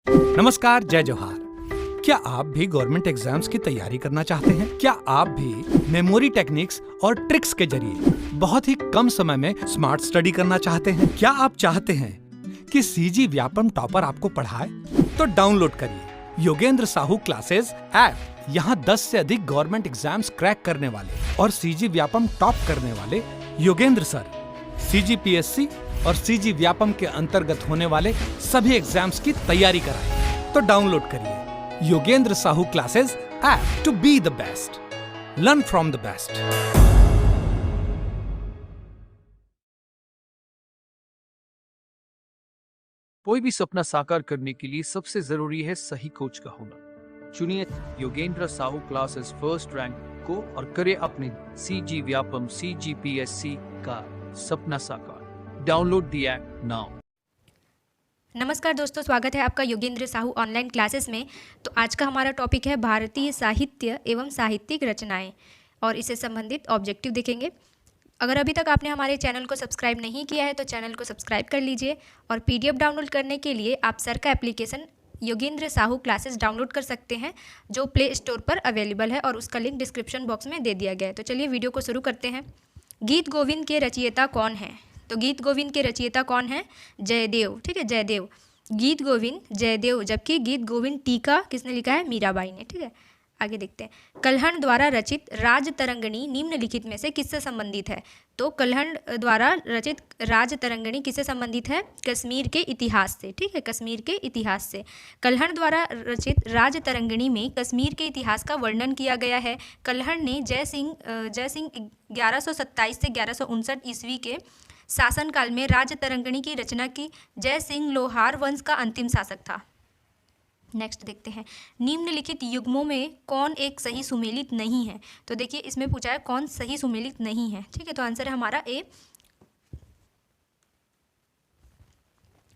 नमस्कार, जय जोहार। क्या आप भी गवर्नमेंट एग्जाम्स की तैयारी करना चाहते हैं? क्या आप भी मेमोरी टेक्निक्स और ट्रिक्स के जरिए बहुत ही कम समय में स्मार्ट स्टडी करना चाहते हैं? क्या आप चाहते हैं कि सीजी व्यापम टॉपर आपको पढ़ाए? तो डाउनलोड करिए योगेंद्र साहू क्लासेस ऐप। यहाँ 10 से अधिक गवर्नमेंट एग्जाम्स क्रैक करने वाले और सीजी व्यापम टॉप करने वाले योगेंद्र सर सीजीपीएससी और सीजी व्यापम के अंतर्गत होने वाले सभी एग्जाम्स की तैयारी कराएं। तो डाउनलोड करिए Yogendra Sahu classes app to be the best, learn from the best. कोई भी सपना साकार करने के लिए सबसे जरूरी है सही कोच का होना। चुनिए Yogendra Sahu classes first rank को और करे अपने सीजी व्यापम सीजीपीएससी का सपना साकार। Download the app now. नमस्कार दोस्तों, स्वागत है आपका योगेंद्र साहू ऑनलाइन क्लासेस में। तो आज का हमारा टॉपिक है भारतीय साहित्य एवं साहित्यिक रचनाएं और इससे संबंधित ऑब्जेक्टिव देखेंगे। अगर अभी तक आपने हमारे चैनल को सब्सक्राइब नहीं किया है तो चैनल को सब्सक्राइब कर लीजिए और पीडीएफ डाउनलोड करने के लिए आप सर का application Yogendra Sahu classes download कर सकते हैं, जो प्ले स्टोर पर अवेलेबल है और उसका लिंक डिस्क्रिप्शन बॉक्स में दे दिया गया है। तो चलिए वीडियो को शुरू करते हैं। गीत गोविंद के रचयिता कौन है? तो गीत गोविंद के रचयिता कौन है? जयदेव। ठीक है, जयदेव। गीत गोविंद जयदेव, जबकि गीत गोविंद टीका किसने लिखा है? मीराबाई ने। ठीक है, आगे देखते हैं। कल्हण द्वारा रचित राज तरंगिणी निम्नलिखित में से किससे संबंधित है? तो कल्हण द्वारा रचित राज तरंगिणी किससे संबंधित है? कश्मीर के इतिहास से। ठीक है, कश्मीर के इतिहास से। कल्हण द्वारा रचित राज तरंगिणी में कश्मीर के इतिहास का वर्णन किया गया है। कल्हण ने जय सिंह 1127 से 1159 ईस्वी के शासनकाल में राज तरंगिणी की रचना की। जय सिंह लोहार वंश का अंतिम शासक था। नेक्स्ट देखते हैं, निम्नलिखित युग्मों में कौन एक सही सुमेलित नहीं है? तो देखिए इसमें पूछा है कौन सही सुमेलित नहीं है। ठीक है, तो आंसर है हमारा ए।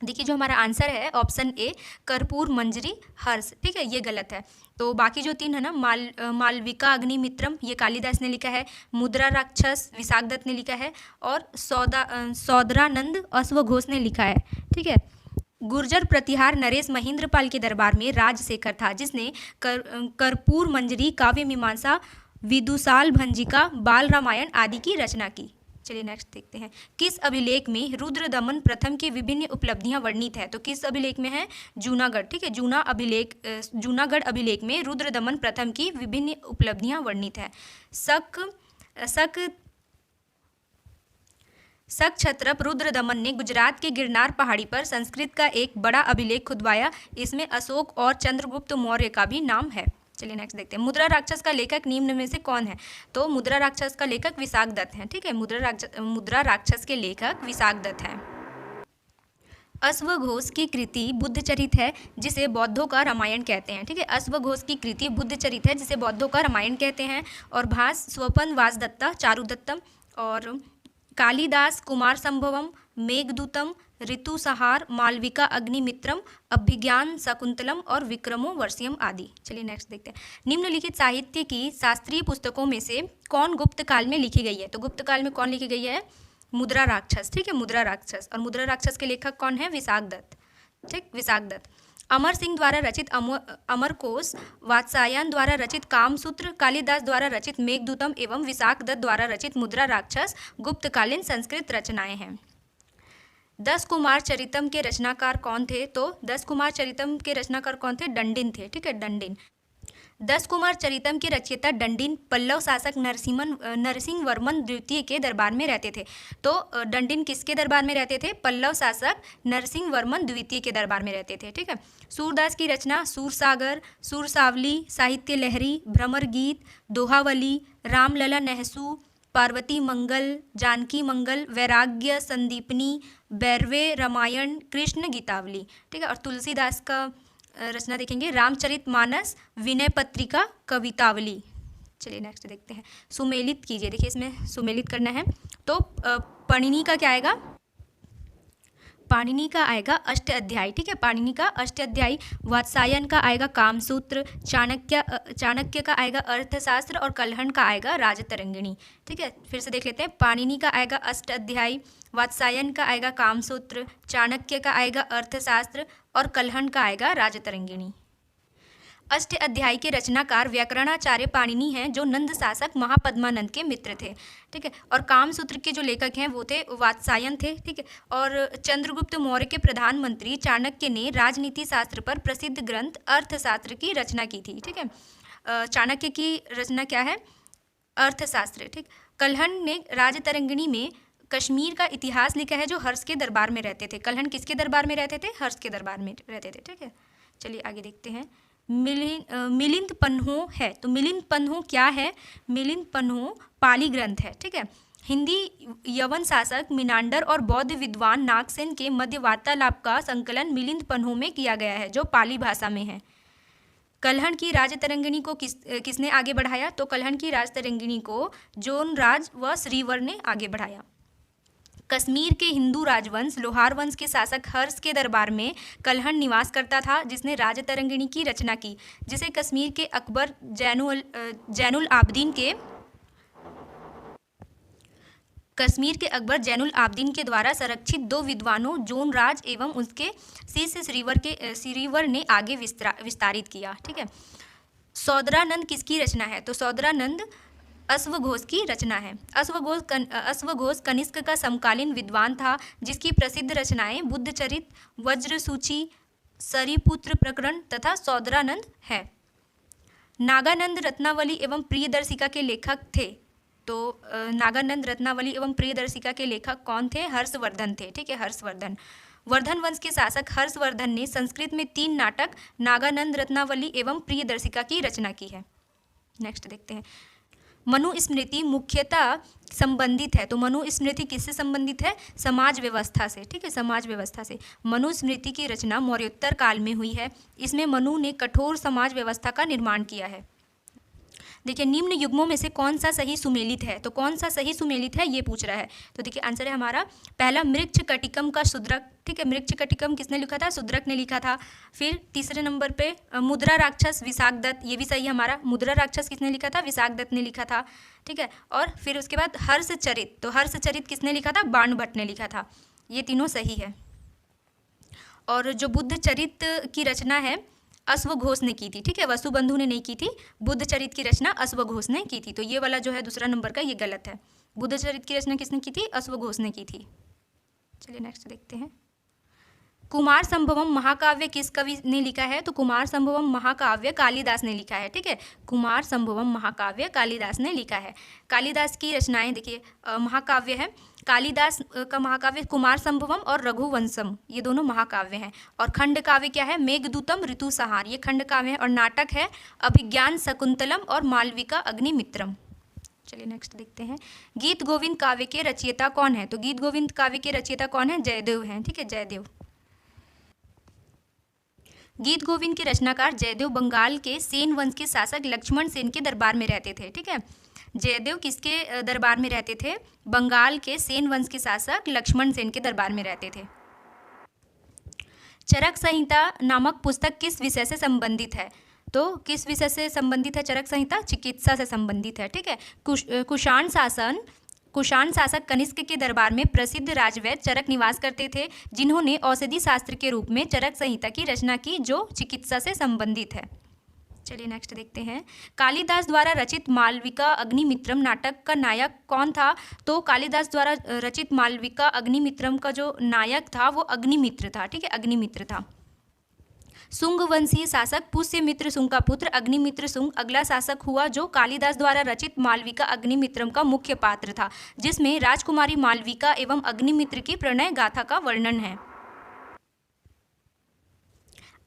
देखिए जो हमारा आंसर है ऑप्शन ए, कर्पूर मंजरी हर्ष। ठीक है, ये गलत है। तो बाकी जो तीन है ना, मालविका अग्निमित्रम ये कालिदास ने लिखा है, मुद्रा राक्षस विशाख दत्त ने लिखा है और सौदरानंद अश्वघोष ने लिखा है। ठीक है, गुर्जर प्रतिहार नरेश महेंद्रपाल के दरबार में राजशेखर था, जिसने कर्पूर मंजरी, काव्य मीमांसा, विदुषाल भंजिका, बाल रामायण आदि की रचना की। चलिए नेक्स्ट देखते हैं। किस अभिलेख में रुद्रदमन प्रथम की विभिन्न उपलब्धियां वर्णित है? तो किस अभिलेख में है? जूनागढ़। ठीक है, जूनागढ़ अभिलेख में रुद्रदमन प्रथम की विभिन्न उपलब्धियां वर्णित है। शक क्षत्रप रुद्रदमन ने गुजरात के गिरनार पहाड़ी पर संस्कृत का एक बड़ा अभिलेख खुदवाया। इसमें अशोक और चंद्रगुप्त मौर्य का भी नाम है। चलिए नेक्स्ट देखते हैं। मुद्रा राक्षस का लेखक निम्न में से कौन है? तो मुद्रा राक्षस का लेखक विशाख दत्त है। ठीक है, मुद्रा राक्षस के लेखक विशाख दत्त हैं। अश्वघोष की कृति बुद्धचरित है, जिसे बौद्धों का रामायण कहते हैं। ठीक है, अश्वघोष की कृति बुद्धचरित है, जिसे बौद्धों का रामायण कहते हैं। और भास स्वपन वासदत्ता चारुदत्तम और कालिदास कुमार संभवम, मेघदूतम, ऋतुसहार, मालविका अग्निमित्रम, अभिज्ञान शकुंतलम और विक्रमो वर्षियम आदि। चलिए नेक्स्ट देखते हैं। निम्नलिखित साहित्य की शास्त्रीय पुस्तकों में से कौन गुप्त काल में लिखी गई है? तो गुप्त काल में कौन लिखी गई है? मुद्रा राक्षस। ठीक है, मुद्रा राक्षस। और मुद्रा राक्षस के लेखक कौन है? विशाख दत्त। ठीक, विशाख दत्त। अमर सिंह द्वारा रचित अमरकोश, वात्सायन द्वारा रचित कामसूत्र, कालिदास द्वारा रचित मेघदूतम एवं विशाख दत्त द्वारा रचित मुद्रा राक्षस गुप्तकालीन संस्कृत रचनाएं हैं। 10 कुमार चरितम के रचनाकार कौन थे? तो 10 कुमार चरितम के रचनाकार कौन थे? डंडिन थे। ठीक है, डंडिन। 10 कुमार चरितम के रचयिता डंडिन पल्लव शासक नरसिंह वर्मन द्वितीय के दरबार में रहते थे। तो डंडिन किसके दरबार में रहते थे? पल्लव शासक नरसिंह वर्मन द्वितीय के दरबार में रहते थे। ठीक है, सूरदास की रचना सूरसागर, सूरसावली, साहित्य लहरी, भ्रमर गीत, दोहावली, रामलला नहसू, पार्वती मंगल, जानकी मंगल, वैराग्य संदीपनी, बैरवे रामायण, कृष्ण गीतावली। ठीक है, और तुलसीदास का रचना देखेंगे रामचरित मानस, विनय पत्रिका, कवितावली। चलिए नेक्स्ट देखते हैं। सुमेलित कीजिए। देखिए इसमें सुमेलित करना है। तो पाणिनि का क्या आएगा? पाणिनि का आएगा अष्ट अध्यायी। ठीक है, पाणिनि का अष्ट अध्यायी। वात्सायन का आएगा कामसूत्र, चाणक्य का आएगा अर्थशास्त्र और कल्हण का आएगा राजतरंगिणी। ठीक है, फिर से देख लेते हैं। पाणिनि का आएगा अष्ट अध्यायी, वात्सायन का आएगा कामसूत्र, चाणक्य का आएगा अर्थशास्त्र और कलहन का आएगा राजतरंगिणी। अष्ट अध्यायी के रचनाकार व्याकरणाचार्य पाणिनि हैं, जो नंद शासक महापद्मानंद के मित्र थे, ठीक है। और कामसूत्र के जो लेखक हैं वो थे वात्सायन थे, ठीक है। और चंद्रगुप्त मौर्य के प्रधानमंत्री चाणक्य ने राजनीति शास्त्र पर प्रसिद्ध ग्रंथ अर्थशास्त्र की रचना की थी, ठीक है। चाणक्य की रचना क्या है? अर्थशास्त्र, ठीक। कलहन ने राजतरंगिणी में कश्मीर का इतिहास लिखा है, जो हर्ष के दरबार में रहते थे। कलहन किसके दरबार में रहते थे? हर्ष के दरबार में रहते थे, ठीक है। चलिए आगे देखते हैं। मिलिंद पन्हो है, तो मिलिंद पन्हो क्या है? मिलिंद पन्हो पाली ग्रंथ है, ठीक है। हिंदी यवन शासक मिनांडर और बौद्ध विद्वान नागसेन के मध्य वार्तालाप का संकलन मिलिंद पन्हो में किया गया है, जो पाली भाषा में है। कलहन की राजतरंगिणी को किसने आगे बढ़ाया? तो कलहन की राजतरंगिणी को जोनराज व श्रीवर ने आगे बढ़ाया। कश्मीर के हिंदू राजवंश लोहार वंश के शासक हर्ष के दरबार में कलहन निवास करता था, जिसने राजतरंगिणी की रचना की, जिसे कश्मीर के अकबर जैनुल आबदीन के द्वारा संरक्षित दो विद्वानों जोनराज एवं उसके शिष्य श्रीवर ने आगे विस्तारित किया, ठीक है। सौदरानंद किसकी रचना है? तो सौदरानंद अश्वघोष की रचना है। अश्वघोष कनिष्क का समकालीन विद्वान था, जिसकी प्रसिद्ध रचनाएं बुद्धचरित, वज्रसूची, सरिपुत्र प्रकरण तथा सौदरानंद है। नागानंद रत्नावली एवं प्रियदर्शिका के लेखक थे। तो नागानंद रत्नावली एवं प्रियदर्शिका के लेखक कौन थे? हर्षवर्धन थे, ठीक है, हर्षवर्धन। वर्धन वंश के शासक हर्षवर्धन ने संस्कृत में 3 नाटक नागानंद रत्नावली एवं प्रियदर्शिका की रचना की है। नेक्स्ट देखते हैं। मनुस्मृति मुख्यतः संबंधित है, तो मनुस्मृति किससे संबंधित है? समाज व्यवस्था से, ठीक है, समाज व्यवस्था से। मनुस्मृति की रचना मौर्योत्तर काल में हुई है। इसमें मनु ने कठोर समाज व्यवस्था का निर्माण किया है। देखिए, निम्न युग्मों में से कौन सा सही सुमेलित है? तो कौन सा सही सुमेलित है ये पूछ रहा है। तो देखिए आंसर है हमारा पहला मृच्छकटिकम का शूद्रक, ठीक है। मृच्छकटिकम किसने लिखा था? शूद्रक ने लिखा था। फिर तीसरे नंबर पे मुद्रा राक्षस विशाखदत्त, ये भी सही हमारा। मुद्रा राक्षस किसने लिखा था? विशाखदत्त ने लिखा था, ठीक है। और फिर उसके बाद हर्षचरित, तो हर्षचरित किसने लिखा था? बाणभट्ट ने लिखा था। ये तीनों सही है। और जो बुद्धचरित की रचना है अश्वघोष ने की थी, ठीक है, वसुबंधु ने नहीं की थी। बुद्धचरित की रचना अश्वघोष ने की थी, तो ये वाला जो है दूसरा नंबर का ये गलत है। बुद्धचरित की रचना किसने की थी? अश्वघोष ने की थी। चलिए नेक्स्ट देखते हैं। कुमार संभवम महाकाव्य किस कवि ने लिखा है? तो कुमार संभवम महाकाव्य कालिदास ने लिखा है, ठीक है। कुमार संभवम महाकाव्य कालिदास ने लिखा है। कालिदास की रचनाएं देखिए, महाकाव्य है कालिदास का महाकाव्य कुमार संभवम और रघुवंशम, ये दोनों महाकाव्य हैं। और खंड काव्य क्या है? मेघदूतम ऋतुसंहार, ये खंड काव्य है। और नाटक है अभिज्ञान शकुंतलम और मालविका अग्निमित्रम। चलिए नेक्स्ट देखते हैं। गीत गोविंद काव्य के रचयिता कौन है? तो गीत गोविंद काव्य के रचयिता कौन है? जयदेव हैं, ठीक है, जयदेव। गीत गोविंद के रचनाकार जयदेव बंगाल के सेन वंश के शासक लक्ष्मण सेन के दरबार में रहते थे, ठीक है। जयदेव किसके दरबार में रहते थे? बंगाल के सेन वंश के शासक लक्ष्मण सेन के दरबार में रहते थे। चरक संहिता नामक पुस्तक किस विषय से संबंधित है? तो किस विषय से संबंधित है चरक संहिता? चिकित्सा से संबंधित है, ठीक है। कुषाण शासक कनिष्क के दरबार में प्रसिद्ध राजवैद्य चरक निवास करते थे, जिन्होंने औषधि शास्त्र के रूप में चरक संहिता की रचना की, जो चिकित्सा से संबंधित है। चलिए नेक्स्ट देखते हैं। कालिदास द्वारा रचित मालविका अग्निमित्रम नाटक का नायक कौन था? तो कालिदास द्वारा रचित मालविका अग्निमित्रम का जो नायक था वो अग्निमित्र था, ठीक है, अग्निमित्र था। शुंग वंशीय शासक पुष्यमित्र शुंग का पुत्र अग्निमित्र शुंग अगला शासक हुआ, जो कालिदास द्वारा रचित मालविका अग्निमित्रम का मुख्य पात्र था, जिसमें राजकुमारी मालविका एवं अग्निमित्र की प्रणय गाथा का वर्णन है।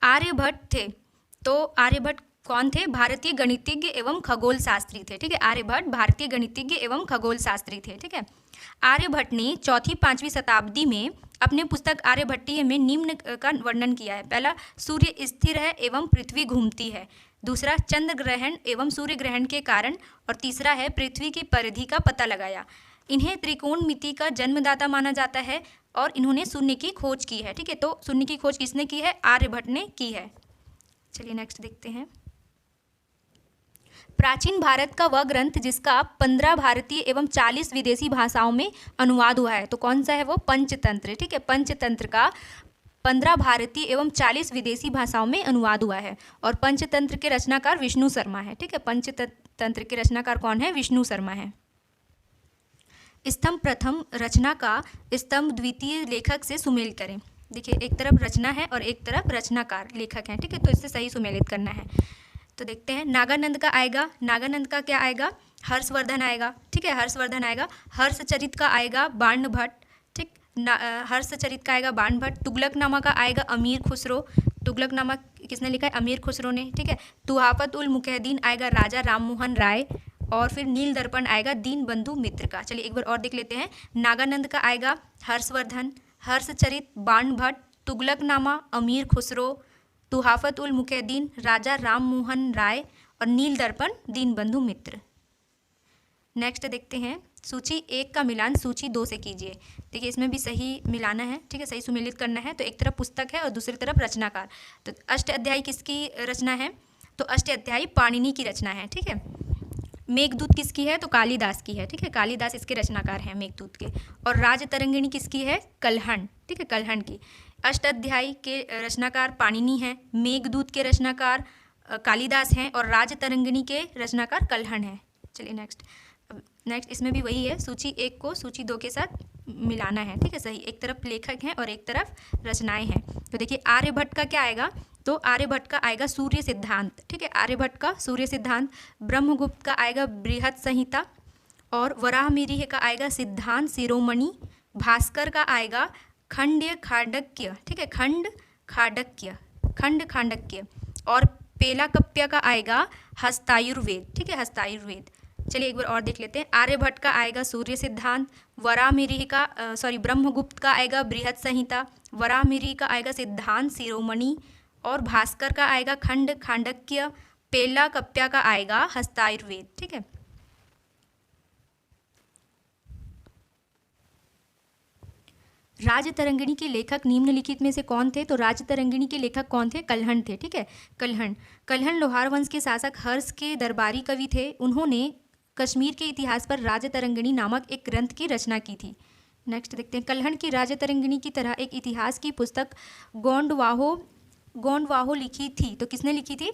आर्यभट्ट थे, तो आर्यभट्ट कौन थे? भारतीय गणितज्ञ एवं खगोल शास्त्री थे, ठीक है। आर्यभट्ट भारतीय गणितज्ञ एवं खगोल शास्त्री थे, ठीक है। आर्यभट्ट ने 4वीं-5वीं शताब्दी में अपने पुस्तक आर्यभट्टीय में निम्न का वर्णन किया है। पहला, सूर्य स्थिर है एवं पृथ्वी घूमती है। दूसरा, चंद्र ग्रहण एवं सूर्य ग्रहण के कारण। और तीसरा है पृथ्वी की परिधि का पता लगाया। इन्हें त्रिकोणमिति का जन्मदाता माना जाता है और इन्होंने शून्य की खोज की है, ठीक है। तो शून्य की खोज किसने की है? आर्यभट्ट ने की है। चलिए नेक्स्ट देखते हैं। प्राचीन भारत का वह ग्रंथ जिसका 15 भारतीय एवं 40 विदेशी भाषाओं में अनुवाद हुआ है, तो कौन सा है वो? पंचतंत्र, ठीक है। पंचतंत्र का 15 भारतीय एवं 40 विदेशी भाषाओं में अनुवाद हुआ है। और पंचतंत्र के रचनाकार विष्णु शर्मा है। ठीक है, पंचतंत्र के रचनाकार कौन है? विष्णु शर्मा है। स्तंभ प्रथम रचना का स्तंभ द्वितीय लेखक से सुमेल करें। देखिए, एक तरफ रचना है और एक तरफ रचनाकार लेखक है। ठीक है, तो इससे सही सुमेलित करना है। तो देखते हैं, नागानंद का आएगा, नागानंद का क्या आएगा? हर्षवर्धन आएगा। ठीक है, हर्षवर्धन आएगा। हर्षचरित का आएगा बाण भट्ट। ठीक, हर्षचरित का आएगा बाण भट्ट। तुगलकनामा का आएगा अमीर खुसरो। तुगलकनामा किसने लिखा है? अमीर खुसरो ने। ठीक है, तुहाफत उल मुकैदीन आएगा राजा राममोहन राय। और फिर नील दर्पण आएगा दीन बंधु मित्र का। चलिए एक बार और देख लेते हैं। नागानंद का आएगा हर्षवर्धन, हर्षचरित बाण भट्ट, तुगलकनामा अमीर खुसरो, तुहाफत उल मुकैदीन राजा राममोहन राय और नील दर्पण दीन बंधु मित्र। नेक्स्ट देखते हैं, सूची 1 का मिलान सूची 2 से कीजिए। देखिए, इसमें भी सही मिलाना है। ठीक है, सही सुमेलित करना है। तो एक तरफ पुस्तक है और दूसरी तरफ रचनाकार। तो अष्ट अध्यायी किसकी रचना है? तो अष्ट अध्यायी पाणिनि की रचना है। ठीक है, मेघदूत किसकी है? तो कालिदास की है। ठीक है, कालिदास इसके रचनाकार हैं मेघदूत के। और राजतरंगिणी किसकी है? कल्हण। ठीक है, कल्हण की। अष्टाध्यायी के रचनाकार पाणिनि हैं, मेघदूत के रचनाकार कालिदास हैं और राजतरंगिणी के रचनाकार कल्हण हैं। चलिए नेक्स्ट इसमें भी वही है, सूची 1 को सूची 2 के साथ मिलाना है। ठीक है, सही। एक तरफ लेखक हैं और एक तरफ रचनाएं हैं। तो देखिए, आर्यभट्ट का क्या आएगा? तो आर्यभट्ट का आएगा सूर्य सिद्धांत। ठीक है, आर्यभट्ट का सूर्य सिद्धांत। ब्रह्मगुप्त का आएगा बृहत संहिता। और वराहमिहिर का आएगा सिद्धांत शिरोमणि। भास्कर का आएगा खंड्य खांडक्य। ठीक है, खंड खांडक्य। और पेलाकप्या का आएगा हस्तायुर्वेद। ठीक है, हस्तायुर्वेद। चलिए एक बार और देख लेते हैं। आर्यभट्ट का आएगा सूर्य सिद्धांत। वराहमिहिर का ब्रह्मगुप्त का आएगा बृहत संहिता। वराहमिहिर का आएगा सिद्धांत शिरोमणि। और भास्कर का आएगा खंड खांडक्य। पेलाकप्या का आएगा हस्तायुर्वेद। ठीक है, राजतरंगिणी के लेखक निम्नलिखित में से कौन थे? तो राजतरंगिणी के लेखक कौन थे? कल्हण थे। ठीक है, कल्हण लोहार वंश के शासक हर्ष के दरबारी कवि थे। उन्होंने कश्मीर के इतिहास पर राजतरंगिणी नामक एक ग्रंथ की रचना की थी। नेक्स्ट देखते हैं, कल्हण की राजतरंगिणी की तरह एक इतिहास की पुस्तक गोंडवाहो लिखी थी। तो किसने लिखी थी?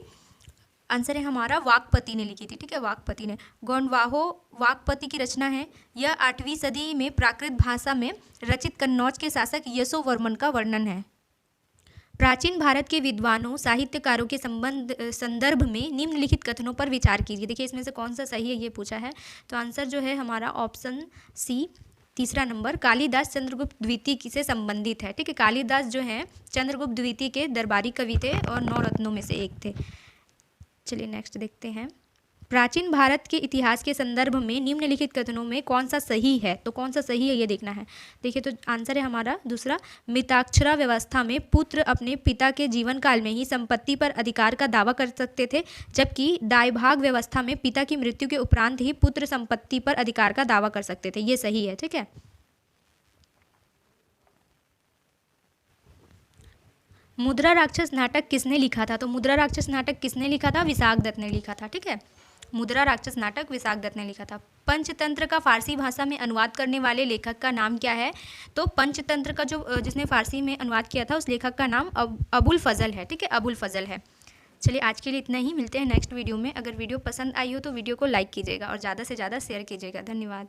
आंसर है हमारा वाकपति ने लिखी थी। ठीक है, वाकपति ने। गोंडवाहो वाकपति की रचना है। यह 8वीं सदी में प्राकृत भाषा में रचित कन्नौज के शासक यशोवर्मन का वर्णन है। प्राचीन भारत के विद्वानों साहित्यकारों के संदर्भ में निम्नलिखित कथनों पर विचार कीजिए। देखिए, इसमें से कौन सा सही है ये पूछा है। तो आंसर जो है हमारा ऑप्शन सी, तीसरा नंबर, कालिदास चंद्रगुप्त द्वितीय से संबंधित है। ठीक है, कालिदास जो हैं चंद्रगुप्त द्वितीय के दरबारी कवि थे और 9 रत्नों में से एक थे। चलिए नेक्स्ट देखते हैं, प्राचीन भारत के इतिहास के संदर्भ में निम्नलिखित कथनों में कौन सा सही है? तो कौन सा सही है ये देखना है। देखिए, तो आंसर है हमारा दूसरा, मृताक्षरा व्यवस्था में पुत्र अपने पिता के जीवन काल में ही संपत्ति पर अधिकार का दावा कर सकते थे, जबकि दायभाग व्यवस्था में पिता की मृत्यु के उपरांत ही पुत्र संपत्ति पर अधिकार का दावा कर सकते थे। ये सही है। ठीक है, मुद्रा राक्षस नाटक किसने लिखा था? तो मुद्रा राक्षस नाटक किसने लिखा था? विशाख दत्त ने लिखा था। ठीक है, मुद्रा राक्षस नाटक विशाख दत्त ने लिखा था। पंचतंत्र का फारसी भाषा में अनुवाद करने वाले लेखक का नाम क्या है? तो पंचतंत्र का जिसने फारसी में अनुवाद किया था उस लेखक का नाम अबुल फजल है। ठीक है, अबुल फजल है। चलिए आज के लिए इतना ही, मिलते हैं नेक्स्ट वीडियो में। अगर वीडियो पसंद आई हो तो वीडियो को लाइक कीजिएगा और ज़्यादा से ज़्यादा शेयर कीजिएगा। धन्यवाद।